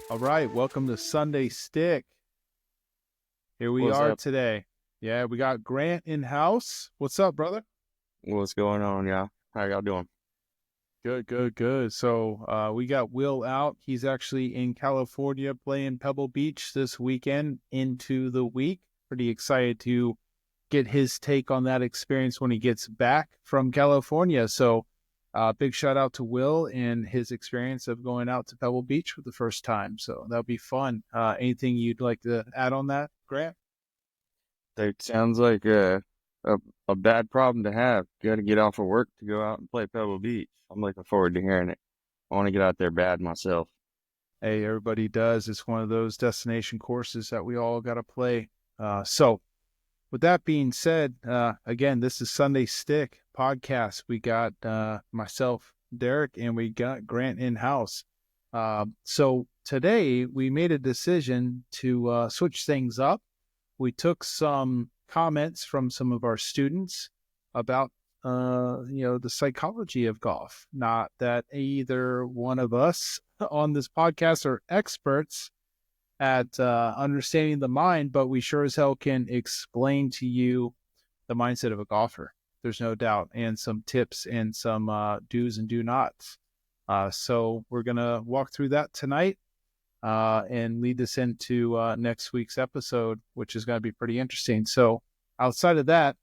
All right, welcome to Sunday Stick. Here we What's are up? today. Yeah, we got Grant in house. What's up, brother? What's going on, y'all? How y'all doing? Good, good, good. So we got Will out. He's actually in California playing Pebble Beach this weekend into the week. Pretty excited to get his take on that experience when he gets back from California. So big shout out to Will and his experience of going out to Pebble Beach for the first time. So that'll be fun. Anything you'd like to add on that, Grant? It sounds like a a bad problem to have. Got to get off of work to go out and play Pebble Beach. I'm looking forward to hearing it. I want to get out there bad myself. Hey, everybody does. It's one of those destination courses that we all got to play. So, with that being said, again, this is Sunday Stick podcast. We got myself, Derek, and we got Grant in house. So, today we made a decision to switch things up. We took some comments from some of our students about the psychology of golf. Not that either one of us on this podcast are experts at understanding the mind, but we sure as hell can explain to you the mindset of a golfer. There's no doubt, and some tips and some do's and do nots. So we're gonna walk through that tonight and lead us into next week's episode, which is going to be pretty interesting. So, outside of that,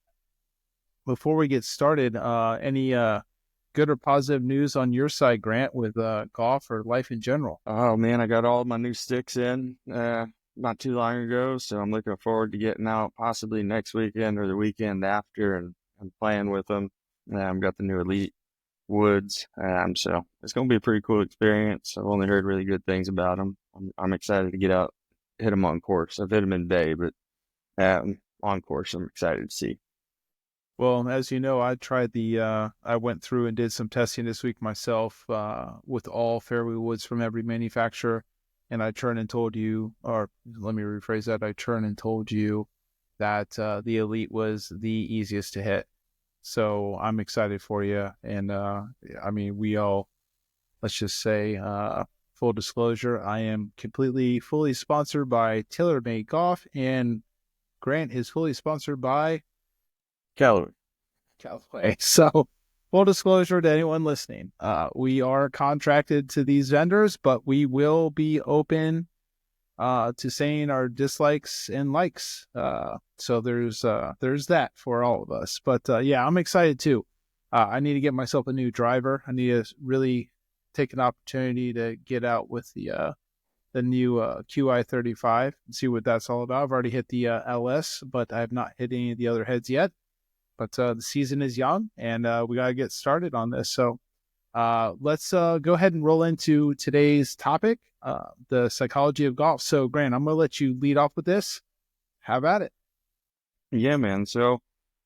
before we get started, any good or positive news on your side, Grant, with golf or life in general? Oh man, I got all my new sticks in not too long ago, so I'm looking forward to getting out possibly next weekend or the weekend after and playing with them. I've got the new Elite Woods, so it's going to be a pretty cool experience. I've only heard really good things about them. I'm excited to get out, hit them on course. I've hit them in day, but on course, I'm excited to see. Well, as you know, I went through and did some testing this week myself with all fairway woods from every manufacturer. And I turned and told you, or let me rephrase that, I turned and told you that the Elite was the easiest to hit. So I'm excited for you. And I mean, we all, let's just say, full disclosure, I am fully sponsored by TaylorMade Golf, and Grant is fully sponsored by Callaway. Callaway. So, full disclosure to anyone listening, we are contracted to these vendors, but we will be open to saying our dislikes and likes. So there's that for all of us. But yeah, I'm excited too. I need to get myself a new driver. I need to really take an opportunity to get out with the new QI35 and see what that's all about. I've already hit the LS, but I have not hit any of the other heads yet. But the season is young, and we got to get started on this. So let's go ahead and roll into today's topic, the psychology of golf. So, Grant, I'm going to let you lead off with this. How about it? Yeah, man. So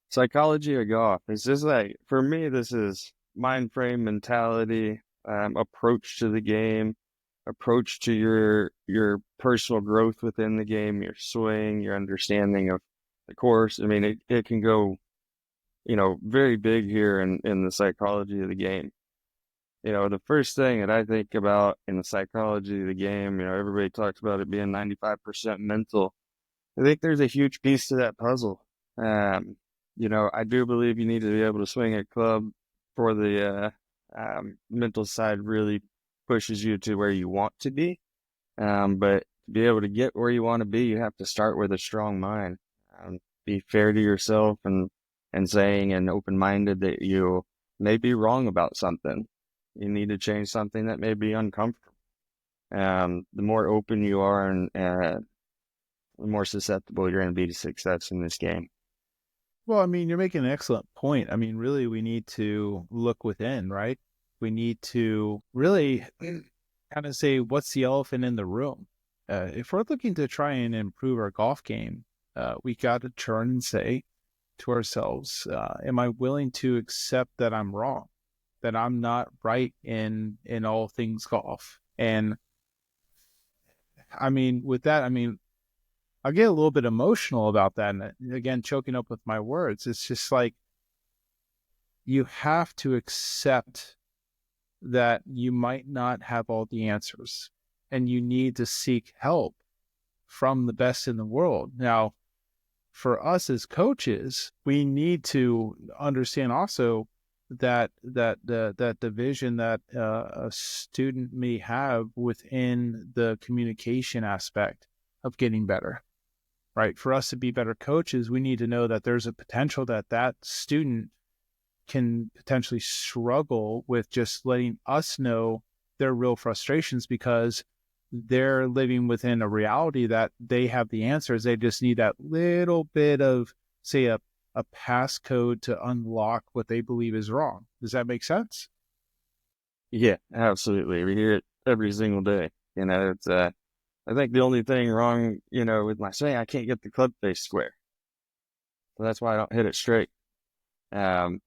psychology of golf is just like for me, this is mind frame mentality, approach to the game, approach to your personal growth within the game, your swing, your understanding of the course. I mean, it can go, very big here in the psychology of the game. The first thing that I think about in the psychology of the game, everybody talks about it being 95% mental. I think there's a huge piece to that puzzle. I do believe you need to be able to swing a club for the mental side really pushes you to where you want to be. But to be able to get where you want to be, you have to start with a strong mind. Be fair to yourself and saying and open-minded that you may be wrong about something. You need to change something that may be uncomfortable. The more open you are and the more susceptible you're going to be to success in this game. Well, I mean, you're making an excellent point. I mean, really, we need to look within, right? We need to really kind of say, what's the elephant in the room? If we're looking to try and improve our golf game, we got to turn and say to ourselves, am I willing to accept that I'm wrong, that I'm not right in all things golf? And I mean, with that, I mean, I get a little bit emotional about that. And again, choking up with my words. It's just like you have to accept that you might not have all the answers. and you need to seek help from the best in the world. Now, for us as coaches, we need to understand also that the vision that a student may have within the communication aspect of getting better, right? For us to be better coaches, we need to know that there's a potential that that student can potentially struggle with just letting us know their real frustrations, because they're living within a reality that they have the answers. They just need that little bit of, say, a passcode to unlock what they believe is wrong. Does that make sense? Yeah, absolutely. We hear it every single day. It's I think the only thing wrong, with my swing, I can't get the club face square. So that's why I don't hit it straight. Um,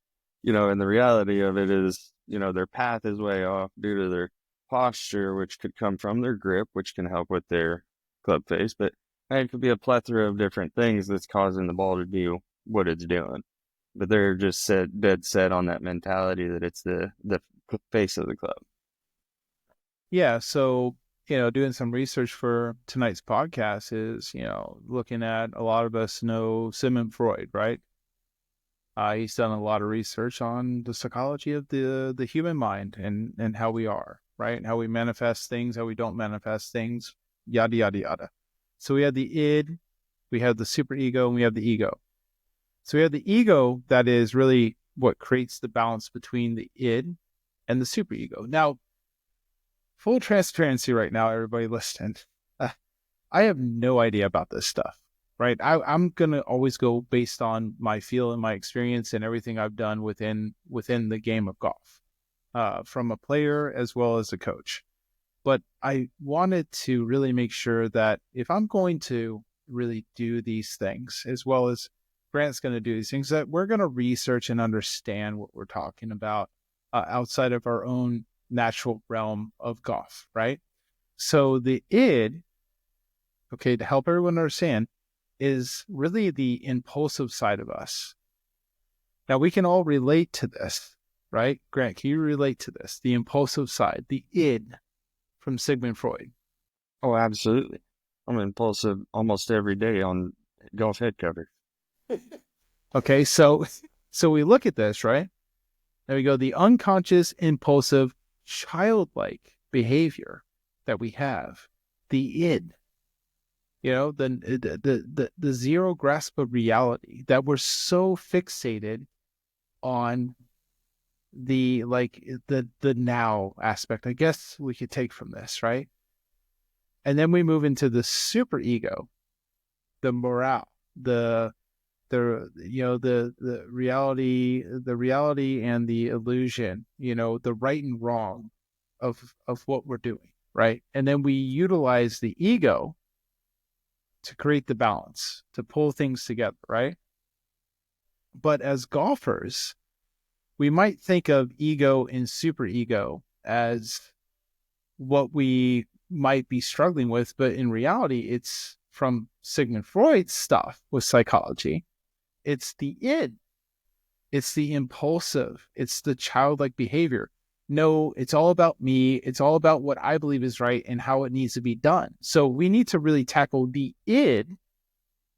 and the reality of it is, their path is way off due to their posture, which could come from their grip, which can help with their club face, but it could be a plethora of different things that's causing the ball to do what it's doing. But they're just dead set on that mentality that it's the face of the club. Yeah. So, doing some research for tonight's podcast is, looking at, a lot of us know Sigmund Freud, right? He's done a lot of research on the psychology of the human mind and how we are, right? And how we manifest things, how we don't manifest things, yada, yada, yada. So we have the id, we have the superego, and we have the ego. So we have the ego that is really what creates the balance between the id and the superego. Now, full transparency right now, everybody listening, I have no idea about this stuff, right? I'm going to always go based on my feel and my experience and everything I've done within the game of golf, from a player as well as a coach. But I wanted to really make sure that if I'm going to really do these things, as well as Grant's going to do these things, that we're going to research and understand what we're talking about outside of our own natural realm of golf, right? So the id, okay, to help everyone understand, is really the impulsive side of us. Now, we can all relate to this, right? Grant, can you relate to this? The impulsive side, the id from Sigmund Freud. Oh, absolutely. I'm impulsive almost every day on golf head cover. Okay, so we look at this, right? There we go. The unconscious, impulsive, childlike behavior that we have, the id, the zero grasp of reality, that we're so fixated on the now aspect, I guess we could take from this, right? And then we move into the super ego, the morale, the reality and the illusion, the right and wrong of what we're doing, right? And then we utilize the ego to create the balance, to pull things together, right? But as golfers, we might think of ego and superego as what we might be struggling with, but in reality, it's from Sigmund Freud's stuff with psychology. It's the id. It's the impulsive. It's the childlike behavior. No, it's all about me. It's all about what I believe is right and how it needs to be done. So we need to really tackle the id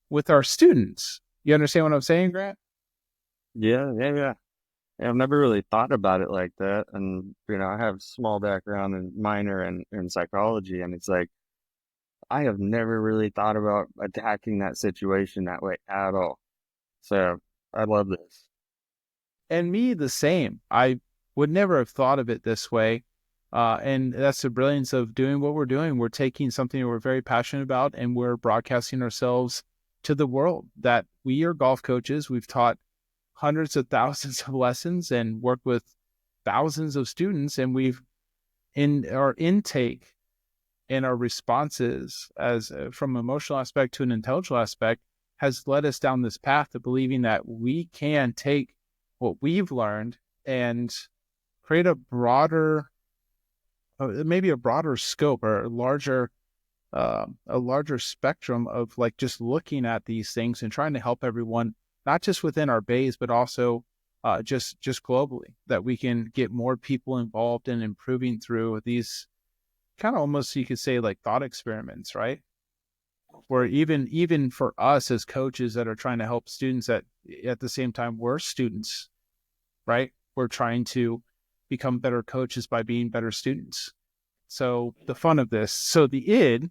with our students. You understand what I'm saying, Grant? Yeah. I've never really thought about it like that. And, I have small background and minor in psychology. And it's like, I have never really thought about attacking that situation that way at all. So I love this. And me, the same. I would never have thought of it this way. And that's the brilliance of doing what we're doing. We're taking something that we're very passionate about and we're broadcasting ourselves to the world, that we are golf coaches. We've taught hundreds of thousands of lessons and worked with thousands of students. And we've, in our intake and our responses as from emotional aspect to an intellectual aspect, has led us down this path of believing that we can take what we've learned and create a broader, maybe a broader scope or a larger spectrum of like just looking at these things and trying to help everyone, not just within our bays, but also just globally, that we can get more people involved in improving through these kind of almost, you could say, like thought experiments, right? Where even for us as coaches that are trying to help students, at the same time we're students, right? We're trying to become better coaches by being better students. So the fun of this, so the id,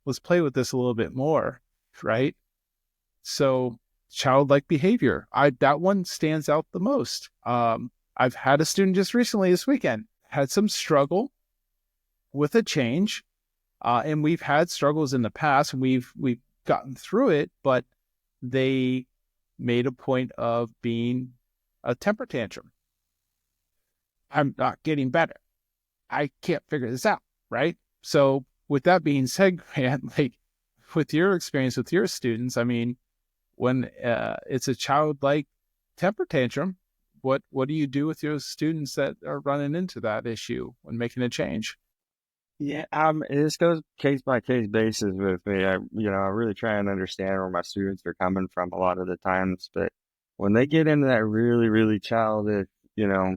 let's play with this a little bit more, right? So childlike behavior, that one stands out the most. I've had a student just recently this weekend had some struggle with a change, and we've had struggles in the past, and we've gotten through it, but they made a point of being a temper tantrum. I'm not getting better. I can't figure this out, right? So with that being said, Grant, like with your experience with your students, I mean, when it's a childlike temper tantrum, what do you do with your students that are running into that issue when making a change? Yeah, this goes case by case basis with me. I really try and understand where my students are coming from a lot of the times, but when they get into that really, really childish, you know,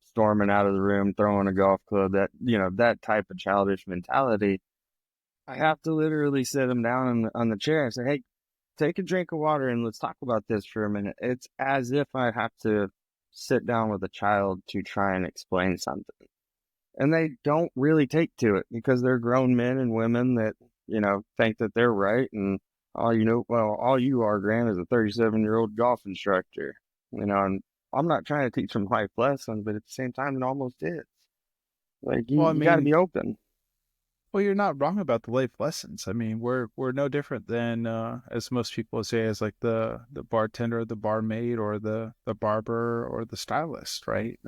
storming out of the room, throwing a golf club, that type of childish mentality, I have to literally sit them down on the chair and say, "Hey, take a drink of water and let's talk about this for a minute." It's as if I have to sit down with a child to try and explain something. And they don't really take to it because they're grown men and women that, think that they're right. And all you are, Grant, is a 37-year-old golf instructor, and I'm not trying to teach them life lessons, but at the same time, it almost is. Like, Well, I you got to mean, be open. well, you're not wrong about the life lessons. I mean, we're no different than as most people say, as like the bartender, the barmaid, or the barber, or the stylist, right?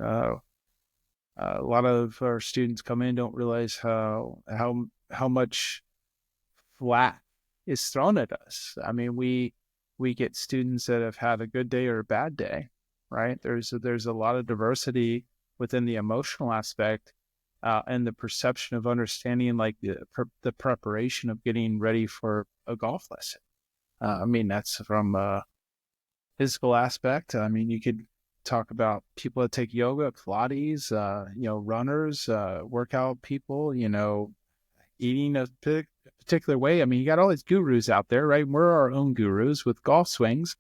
A lot of our students come in, don't realize how much flat is thrown at us. I mean, we get students that have had a good day or a bad day, right? There's a lot of diversity within the emotional aspect, and the perception of understanding, like the preparation of getting ready for a golf lesson. I mean, that's from a physical aspect. I mean, you could talk about people that take yoga, Pilates, runners, workout people, eating a particular way. I mean, you got all these gurus out there, right? We're our own gurus with golf swings,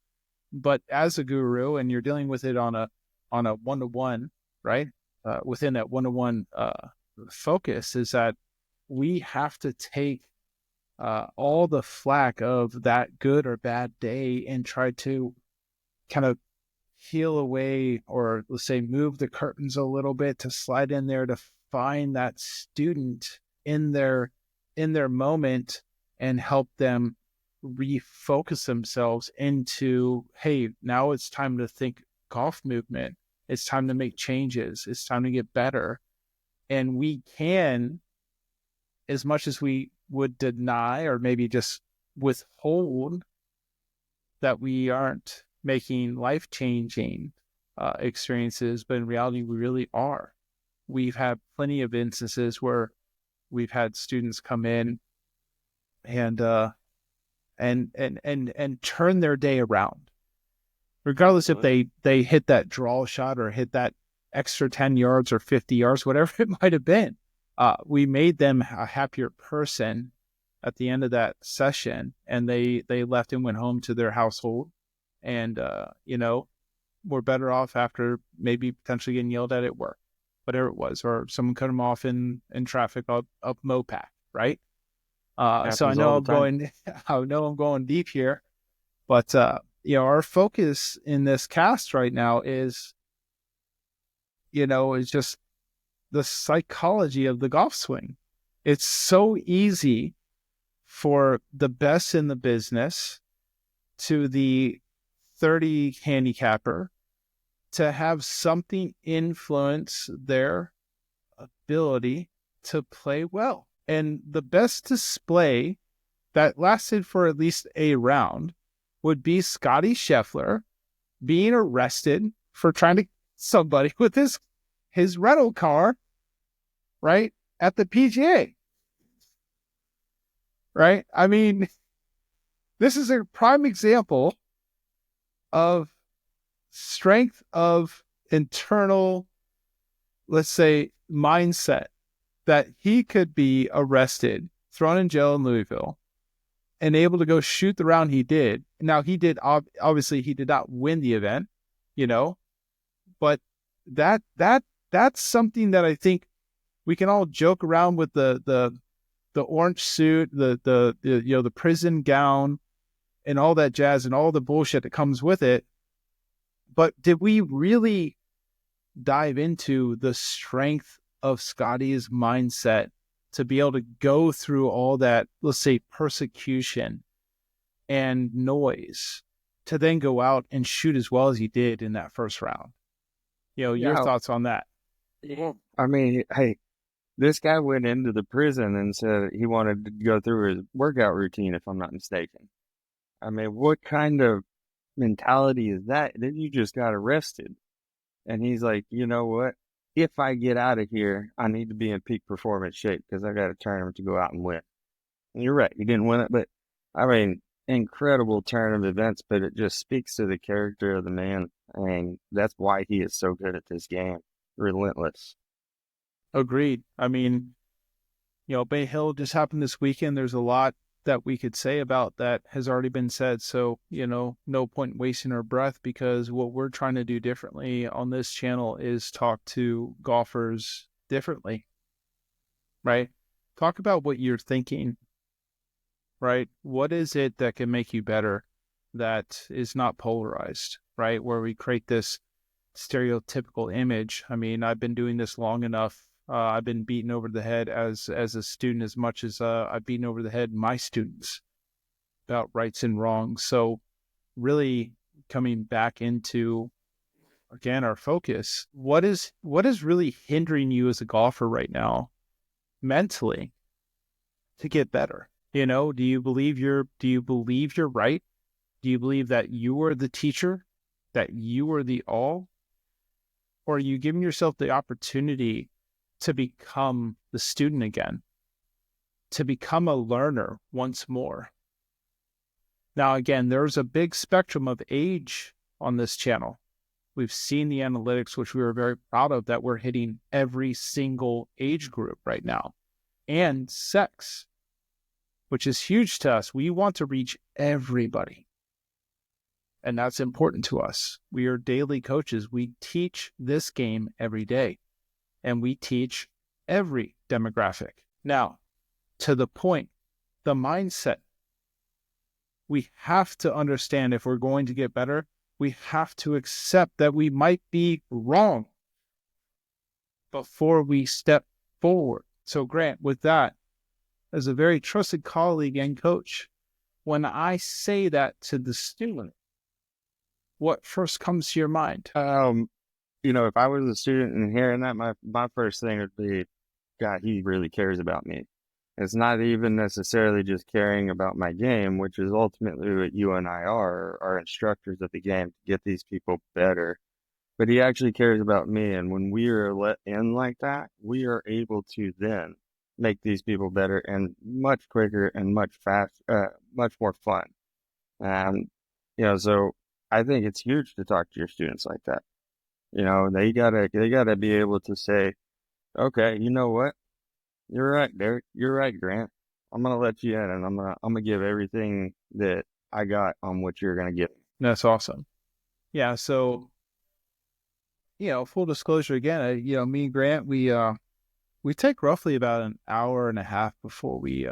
but as a guru, and you're dealing with it on a one-to-one, right? Within that one-to-one focus, is that we have to take all the flack of that good or bad day and try to kind of heal away, or let's say move the curtains a little bit, to slide in there to find that student in their moment and help them refocus themselves into, hey, now it's time to think golf movement. It's time to make changes. It's time to get better. And we can, as much as we would deny or maybe just withhold that we aren't making life-changing experiences, but in reality, we really are. We've had plenty of instances where we've had students come in and turn their day around, regardless if Absolutely. they hit that draw shot or hit that extra 10 yards or 50 yards, whatever it might have been. We made them a happier person at the end of that session, and they left and went home to their household, and were better off after maybe potentially getting yelled at work, whatever it was, or someone cut them off in traffic up Mopac, right? So I Happens all know the time. I'm going deep here, but our focus in this cast right now is just the psychology of the golf swing. It's so easy for the best in the business to the 30 handicapper to have something influence their ability to play well. And the best display that lasted for at least a round would be Scotty Scheffler being arrested for trying to somebody with his rental car, right, at the PGA, right? I mean, this is a prime example of strength of internal, let's say, mindset that he could be arrested, thrown in jail in Louisville, and able to go shoot the round he did. Now, he did, obviously, he did not win the event, you know, but that's something that I think we can all joke around with the orange suit, the the prison gown, and all that jazz and all the bullshit that comes with it. But did we really dive into the strength of Scotty's mindset to be able to go through all that, let's say, persecution and noise to then go out and shoot as well as he did in that first round? Your Yeah. thoughts on that? Yeah. I mean, hey, this guy went into the prison and said he wanted to go through his workout routine, if I'm not mistaken. I mean, what kind of mentality is that? Then you just got arrested. And he's like, you know what? If I get out of here, I need to be in peak performance shape because I got a tournament to go out and win. And you're right, he didn't win it, but I mean, incredible turn of events, but it just speaks to the character of the man. And that's why he is so good at this game. Relentless. Agreed. I mean, Bay Hill just happened this weekend. There's a lot that we could say about that has already been said. So, no point wasting our breath, because what we're trying to do differently on this channel is talk to golfers differently, right? Talk about what you're thinking, right? What is it that can make you better that is not polarized, right? Where we create this stereotypical image. I mean, I've been doing this long enough. I've been beaten over the head as a student as much as I've beaten over the head my students about rights and wrongs. So really coming back into, again, our focus, what is really hindering you as a golfer right now mentally to get better? Do you believe you're right? Do you believe that you are the teacher, that you are the all? Or are you giving yourself the opportunity to become the student again, to become a learner once more? Now, again, there's a big spectrum of age on this channel. We've seen the analytics, which we were very proud of, that we're hitting every single age group right now, and sex, which is huge to us. We want to reach everybody. And that's important to us. We are daily coaches. We teach this game every day, and we teach every demographic. Now, to the point, the mindset. We have to understand, if we're going to get better, we have to accept that we might be wrong before we step forward. So, Grant, with that, as a very trusted colleague and coach, when I say that to the student, what first comes to your mind? If I was a student and hearing that, my first thing would be, God, he really cares about me. It's not even necessarily just caring about my game, which is ultimately what you and I are instructors of the game to get these people better. But he actually cares about me. And when we are let in like that, we are able to then make these people better and much quicker and much more fun. So I think it's huge to talk to your students like that. They gotta be able to say, okay, you know what? You're right, Derek. You're right, Grant. I'm gonna let you in, and I'm gonna give everything that I got on what you're gonna give. That's awesome. Yeah. So, full disclosure again, me and Grant, we take roughly about an hour and a half before we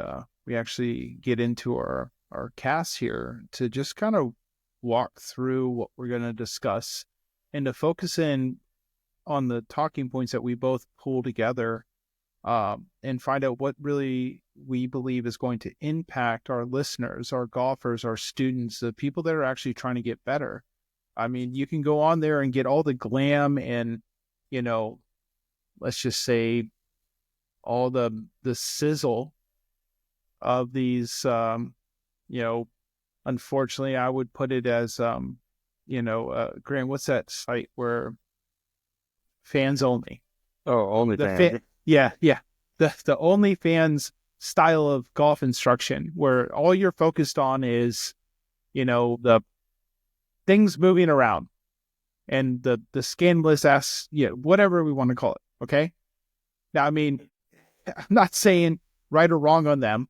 actually get into our cast here to just kind of walk through what we're going to discuss and to focus in on the talking points that we both pull together, and find out what really we believe is going to impact our listeners, our golfers, our students, the people that are actually trying to get better. I mean, you can go on there and get all the glam and, let's just say all the sizzle of these, unfortunately, I would put it as, Graham, what's that site where fans only? Oh, OnlyFans. Yeah. The OnlyFans style of golf instruction, where all you're focused on is, the things moving around and the scandalous ass, whatever we want to call it. Okay. Now, I mean, I'm not saying right or wrong on them,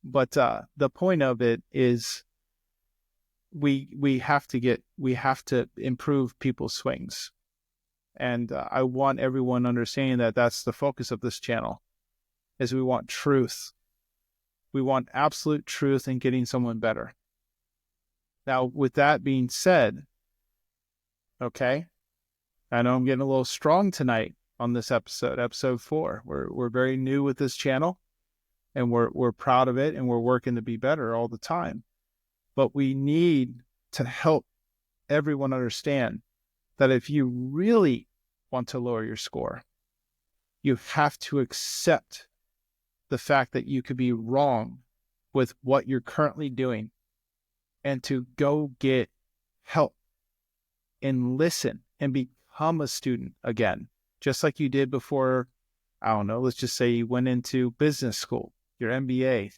but the point of it is we have to improve people's swings. And I want everyone understanding that that's the focus of this channel, is we want truth. We want absolute truth in getting someone better. Now, with that being said, okay, I know I'm getting a little strong tonight on this episode 4. We're very new with this channel, and we're proud of it, and we're working to be better all the time. But we need to help everyone understand that if you really want to lower your score, you have to accept the fact that you could be wrong with what you're currently doing, and to go get help and listen and become a student again, just like you did before. I don't know, let's just say you went into business school, your MBA,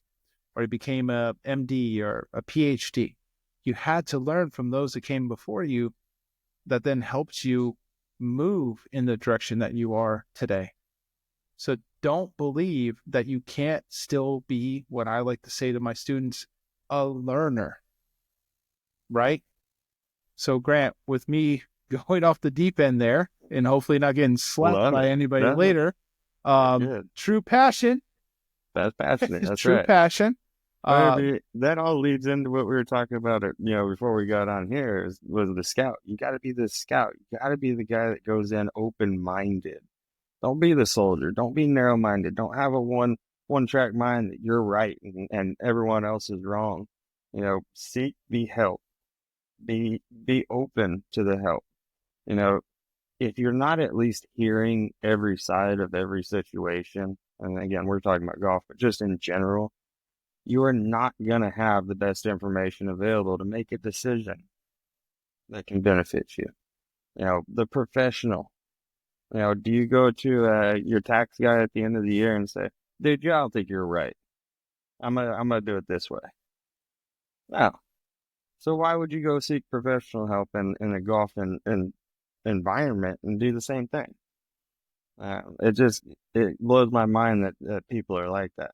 or you became a MD or a PhD. You had to learn from those that came before you, that then helped you move in the direction that you are today. So don't believe that you can't still be, what I like to say to my students, a learner, right? So Grant, with me going off the deep end there and hopefully not getting slapped by anybody later, true passion. That's passionate. That's true right. Passion. That all leads into what we were talking about, before we got on here, was the scout. You got to be the scout. You got to be the guy that goes in open-minded. Don't be the soldier. Don't be narrow-minded. Don't have a one-track mind that you're right and everyone else is wrong. Seek the help. Be open to the help. If you're not at least hearing every side of every situation, and again, we're talking about golf, but just in general, you are not going to have the best information available to make a decision that can benefit you. The professional, do you go to your tax guy at the end of the year and say, dude, I don't think you're right. I'm gonna do it this way. No. So why would you go seek professional help in a golf environment and do the same thing? It blows my mind that people are like that.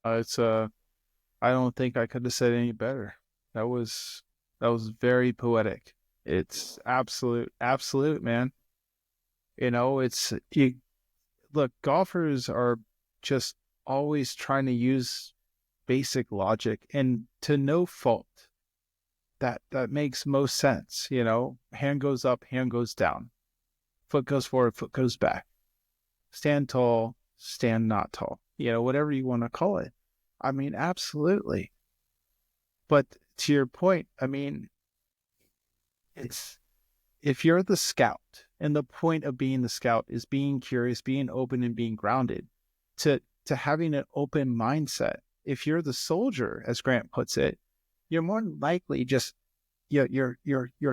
I don't think I could have said any better. That was very poetic. It's absolute, man. Look, golfers are just always trying to use basic logic, and to no fault. That makes most sense. Hand goes up, hand goes down. Foot goes forward, foot goes back. Stand tall, stand not tall. Whatever you want to call it. I mean, absolutely. But to your point, I mean, if you're the scout, and the point of being the scout is being curious, being open, and being grounded, to having an open mindset. If you're the soldier, as Grant puts it, you're more likely just your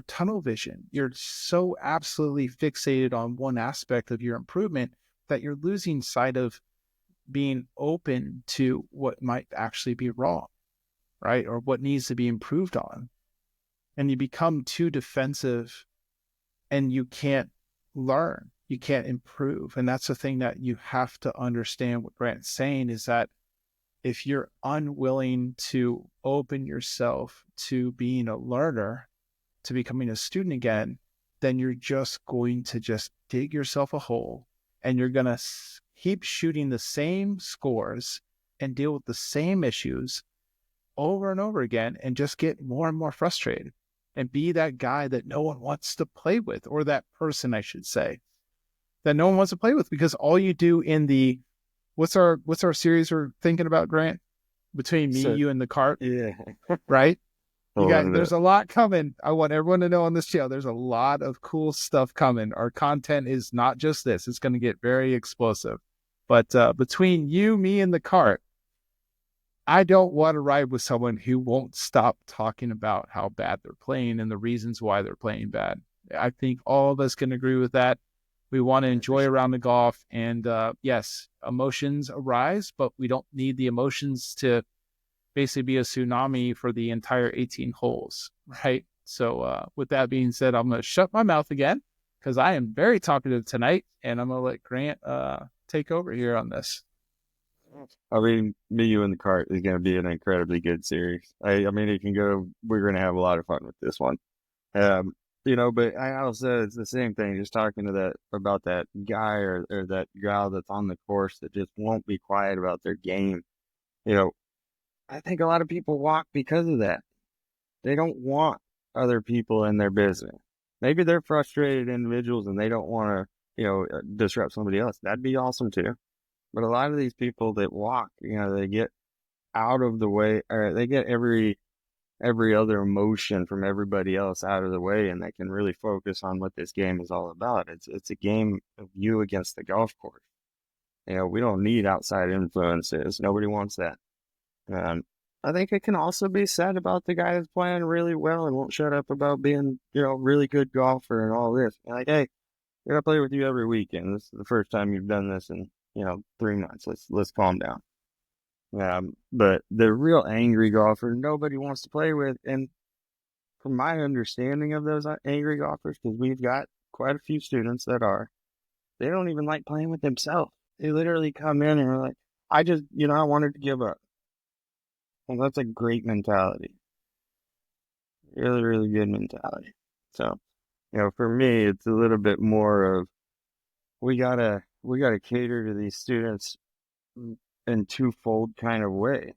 tunnel vision. You're so absolutely fixated on one aspect of your improvement that you're losing sight of being open to what might actually be wrong, right? Or what needs to be improved on. And you become too defensive, and you can't learn, you can't improve. And that's the thing that you have to understand. What Grant's saying is that if you're unwilling to open yourself to being a learner, to becoming a student again, then you're just going to just dig yourself a hole, and you're going to keep shooting the same scores and deal with the same issues over and over again, and just get more and more frustrated, and be that guy that no one wants to play with, or that person, I should say, that no one wants to play with, because all you do in the, what's our series we're thinking about, Grant? Between me, you, and the cart. Yeah. Right? There's a lot coming. I want everyone to know on this channel, there's a lot of cool stuff coming. Our content is not just this. It's going to get very explosive. But between you, me, and the cart, I don't want to ride with someone who won't stop talking about how bad they're playing and the reasons why they're playing bad. I think all of us can agree with that. We want to enjoy a round of golf, and yes, emotions arise, but we don't need the emotions to basically be a tsunami for the entire 18 holes, right? So with that being said, I'm going to shut my mouth again, because I am very talkative tonight, and I'm going to let Grant take over here on this. I mean, Me, You, and the Cart is going to be an incredibly good series. I mean, it can go. We're going to have a lot of fun with this one. Um, but I also it's the same thing. Just talking to that about that guy or that gal that's on the course that just won't be quiet about their game. You know, I think a lot of people walk because of that. They don't want other people in their business. Maybe they're frustrated individuals and they don't want to, disrupt somebody else. That'd be awesome too. But a lot of these people that walk, they get out of the way, or they get every other emotion from everybody else out of the way, and they can really focus on what this game is all about. It's a game of you against the golf course. We don't need outside influences. Nobody wants that. Um, I think it can also be said about the guy that's playing really well and won't shut up about being, really good golfer and all this. Like, hey, I gotta play with you every weekend. This is the first time you've done this in, 3 months. Let's calm down. But the real angry golfer, nobody wants to play with. And from my understanding of those angry golfers, because we've got quite a few students that they don't even like playing with themselves. They literally come in and are like, I wanted to give up. Well, that's a great mentality. Really, really good mentality. So, for me, it's a little bit more of we gotta cater to these students in twofold kind of way.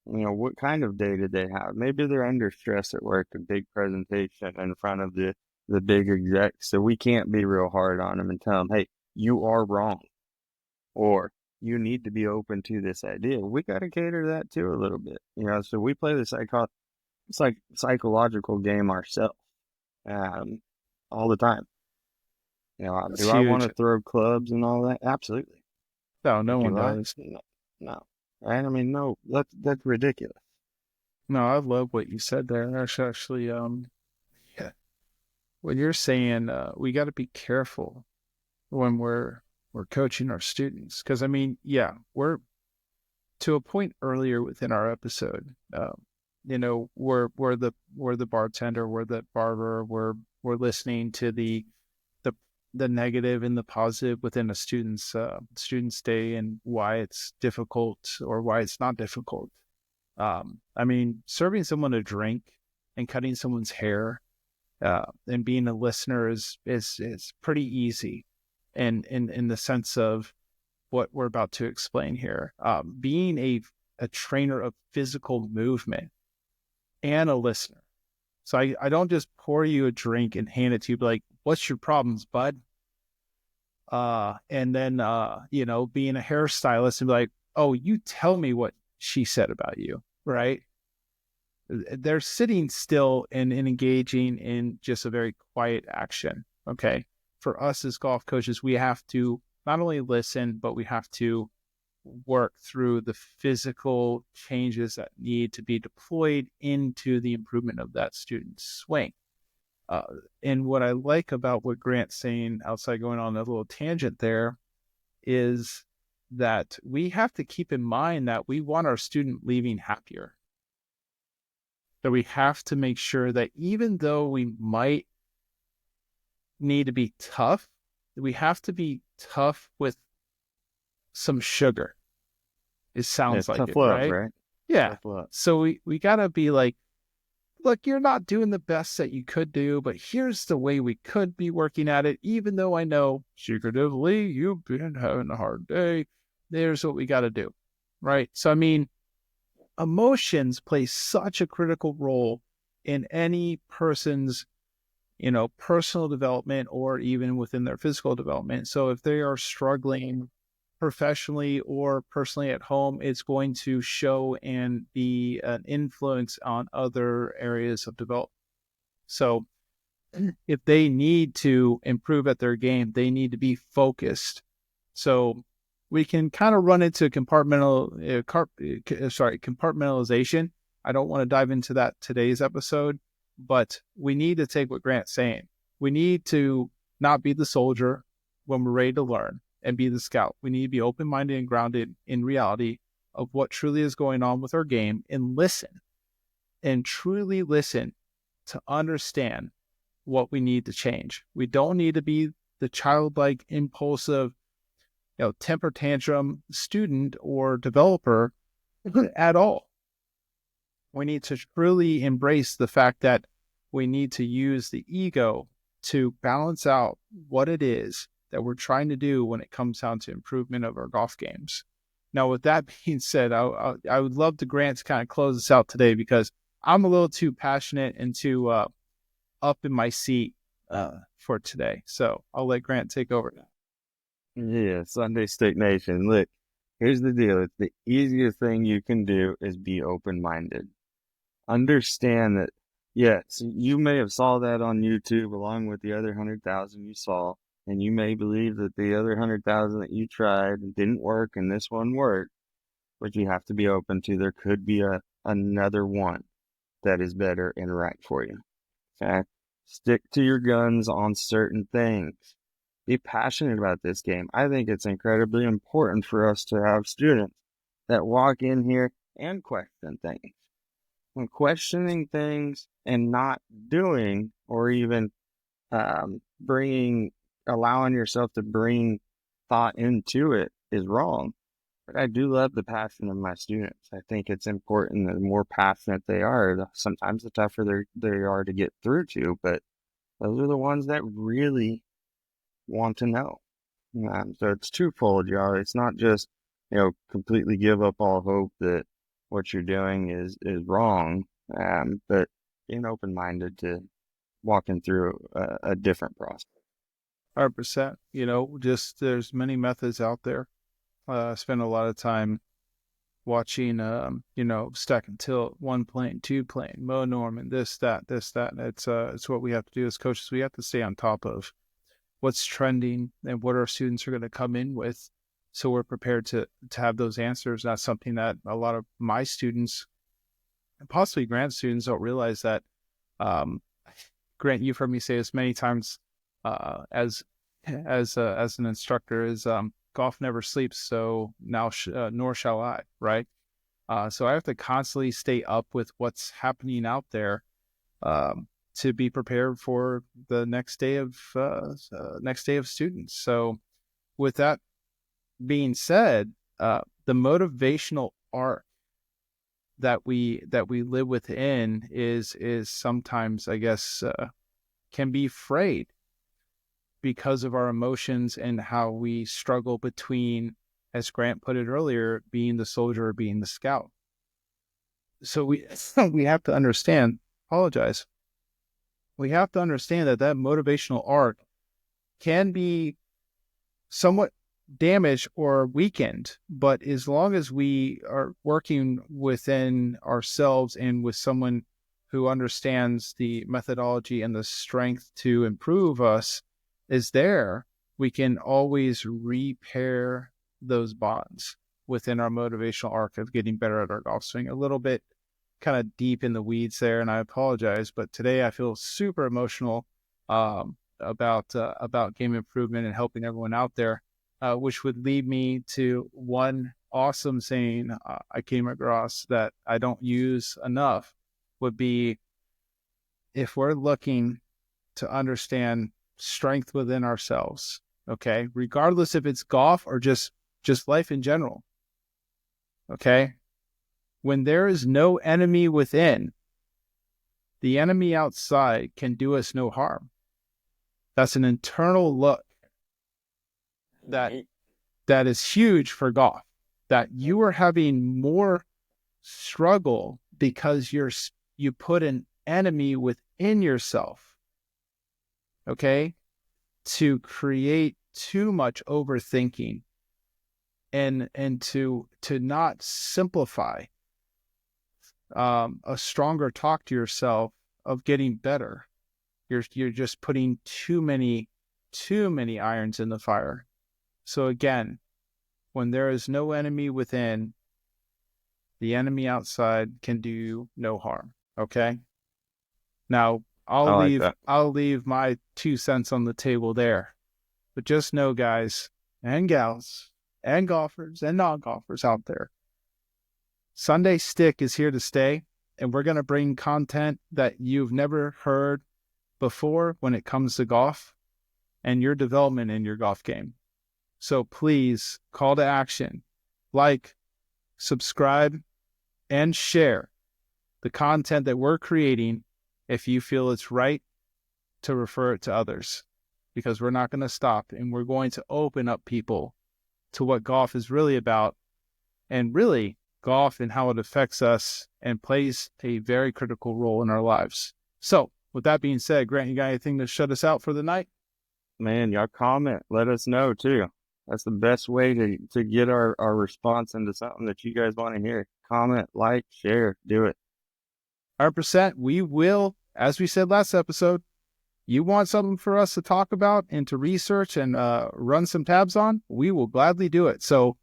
What kind of day did they have? Maybe they're under stress at work, a big presentation in front of the big execs. So we can't be real hard on them and tell them, hey, you are wrong. Or you need to be open to this idea. We got to cater to that too a little bit. So we play the psychological game ourselves all the time. That's Do I want huge. to throw clubs and all that? Absolutely. No, no one Do I? does. No. No. Right? I mean, no, that's ridiculous. No, I love what you said there. That's actually, yeah, what you're saying, we got to be careful when we're coaching our students, because I mean, yeah, we're to a point earlier within our episode. We're the bartender, we're the barber, we're listening to the the negative and the positive within a student's day and why it's difficult or why it's not difficult. I mean, serving someone a drink and cutting someone's hair and being a listener is pretty easy, and in the sense of what we're about to explain here. Being a trainer of physical movement and a listener. So I don't just pour you a drink and hand it to you, be like, what's your problems, bud? And then, being a hairstylist and be like, oh, you tell me what she said about you, right? They're sitting still and engaging in just a very quiet action. Okay. For us as golf coaches, we have to not only listen, but we have to work through the physical changes that need to be deployed into the improvement of that student's swing. Uh, and what I like about what Grant's saying, outside going on a little tangent there, is that we have to keep in mind that we want our student leaving happier. So we have to make sure that even though we might need to be tough, we have to be tough with some sugar. It Yeah, sounds like tough it, love, right? right? Yeah. Tough love. So we got to be like, look, you're not doing the best that you could do, but here's the way we could be working at it. Even though I know secretively you've been having a hard day, there's what we got to do. Right. So, I mean, emotions play such a critical role in any person's, personal development or even within their physical development. So if they are struggling professionally or personally at home, it's going to show and be an influence on other areas of development. So if they need to improve at their game, they need to be focused. So we can kind of run into compartmentalization. I don't want to dive into that today's episode, but we need to take what Grant's saying. We need to not be the soldier when we're ready to learn and be the scout. We need to be open-minded and grounded in reality of what truly is going on with our game and listen and truly listen to understand what we need to change. We don't need to be the childlike, impulsive, temper tantrum student or developer at all. We need to truly embrace the fact that we need to use the ego to balance out what it is that we're trying to do when it comes down to improvement of our golf games. Now, with that being said, I would love to Grant to kind of close us out today, because I'm a little too passionate and too up in my seat for today. So I'll let Grant take over now. Yeah, Sunday Stick Nation. Look, here's the deal. It's the easiest thing you can do is be open-minded. Understand that, yes, you may have saw that on YouTube along with the other 100,000 you saw, and you may believe that the other 100,000 that you tried didn't work and this one worked, but you have to be open to there could be another one that is better and right for you. Okay? Stick to your guns on certain things. Be passionate about this game. I think it's incredibly important for us to have students that walk in here and question things. When questioning things and not doing, or even allowing yourself to bring thought into it is wrong. But I do love the passion of my students. I think it's important that the more passionate they are, sometimes the tougher they are to get through to, but those are the ones that really want to know. So it's twofold, y'all. It's not just, completely give up all hope that what you're doing is wrong, but being open-minded to walking through a different process. 100%. Just there's many methods out there. I spend a lot of time watching, stack and tilt, 1 plane, 2 plane, Mo Norman, this, that. It's what we have to do as coaches. We have to stay on top of what's trending and what our students are going to come in with, so we're prepared to have those answers. That's something that a lot of my students, and possibly Grant students, don't realize that. Grant, you've heard me say this many times as an instructor, is golf never sleeps, so now nor shall I, right? So I have to constantly stay up with what's happening out there to be prepared for the next day of students. So with that being said, the motivational arc that we live within is sometimes, I guess, can be frayed because of our emotions and how we struggle between, as Grant put it earlier, being the soldier or being the scout. So we have to understand, we have to understand that motivational arc can be somewhat damaged or weakened, but as long as we are working within ourselves and with someone who understands the methodology and the strength to improve us is there, we can always repair those bonds within our motivational arc of getting better at our golf swing. A little bit kind of deep in the weeds there, and I apologize, but today I feel super emotional about game improvement and helping everyone out there, which would lead me to one awesome saying I came across that I don't use enough, would be, if we're looking to understand strength within ourselves, okay, regardless if it's golf or just life in general, okay, when there is no enemy within, the enemy outside can do us no harm. That's an internal look that is huge for golf, that you are having more struggle because you put an enemy within yourself, okay, to create too much overthinking and to not simplify a stronger talk to yourself of getting better. You're just putting too many irons in the fire. So again, when there is no enemy within, the enemy outside can do no harm. Okay. Now I'll leave my 2 cents on the table there, but just know, guys and gals and golfers and non-golfers out there, Sunday Stick is here to stay, and we're going to bring content that you've never heard before when it comes to golf and your development in your golf game. So please, call to action, like, subscribe, and share the content that we're creating if you feel it's right to refer it to others, because we're not going to stop, and we're going to open up people to what golf is really about, and really golf and how it affects us and plays a very critical role in our lives. So with that being said, Grant, you got anything to shut us out for the night? Man, y'all comment. Let us know too. That's the best way to get our response into something that you guys want to hear. Comment, like, share, do it. 100%. We will, as we said last episode, you want something for us to talk about and to research and run some tabs on, we will gladly do it. So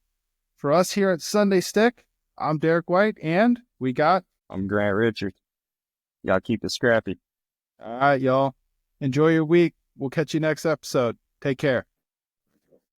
for us here at Sunday Stick, I'm Derek White, and I'm Grant Richards. Y'all keep it scrappy. All right, y'all. Enjoy your week. We'll catch you next episode. Take care.